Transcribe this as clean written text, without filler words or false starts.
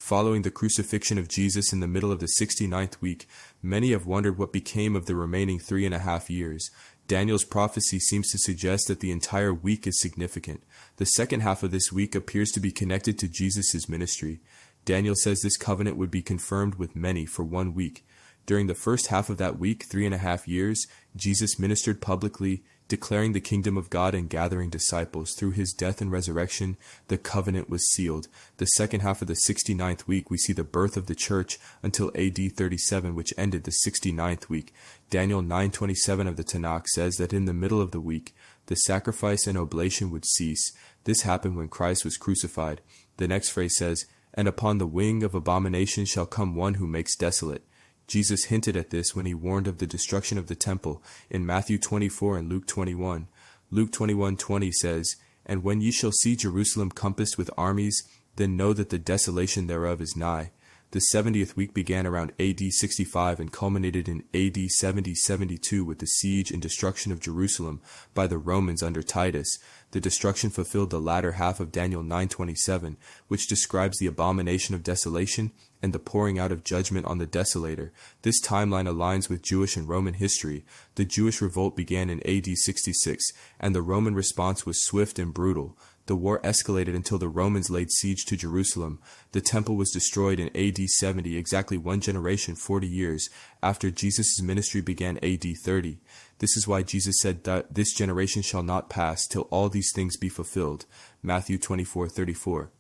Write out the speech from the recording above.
Following the crucifixion of Jesus in the middle of the 69th week, many have wondered what became of the remaining 3.5 years. Daniel's prophecy seems to suggest that the entire week is significant. The second half of this week appears to be connected to Jesus' ministry. Daniel says this covenant would be confirmed with many for 1 week. During the first half of that week, 3.5 years, Jesus ministered publicly, declaring the kingdom of God and gathering disciples. Through his death and resurrection, the covenant was sealed. The second half of the 69th week, we see the birth of the church until AD 37, which ended the 69th week. Daniel 9:27 of the Tanakh says that in the middle of the week, the sacrifice and oblation would cease. This happened when Christ was crucified. The next phrase says, "And upon the wing of abomination shall come one who makes desolate." Jesus hinted at this when he warned of the destruction of the temple in Matthew 24 and Luke 21. Luke 21:20 says, "And when ye shall see Jerusalem compassed with armies, then know that the desolation thereof is nigh." The 70th week began around AD 65 and culminated in AD 70-72 with the siege and destruction of Jerusalem by the Romans under Titus. The destruction fulfilled the latter half of Daniel 9:27, which describes the abomination of desolation and the pouring out of judgment on the desolator. This timeline aligns with Jewish and Roman history. The Jewish revolt began in AD 66, and the Roman response was swift and brutal. The war escalated until the Romans laid siege to Jerusalem. The temple was destroyed in AD 70, exactly 1 generation, 40 years, after Jesus' ministry began AD 30. This is why Jesus said that this generation shall not pass till all these things be fulfilled. Matthew 24:34.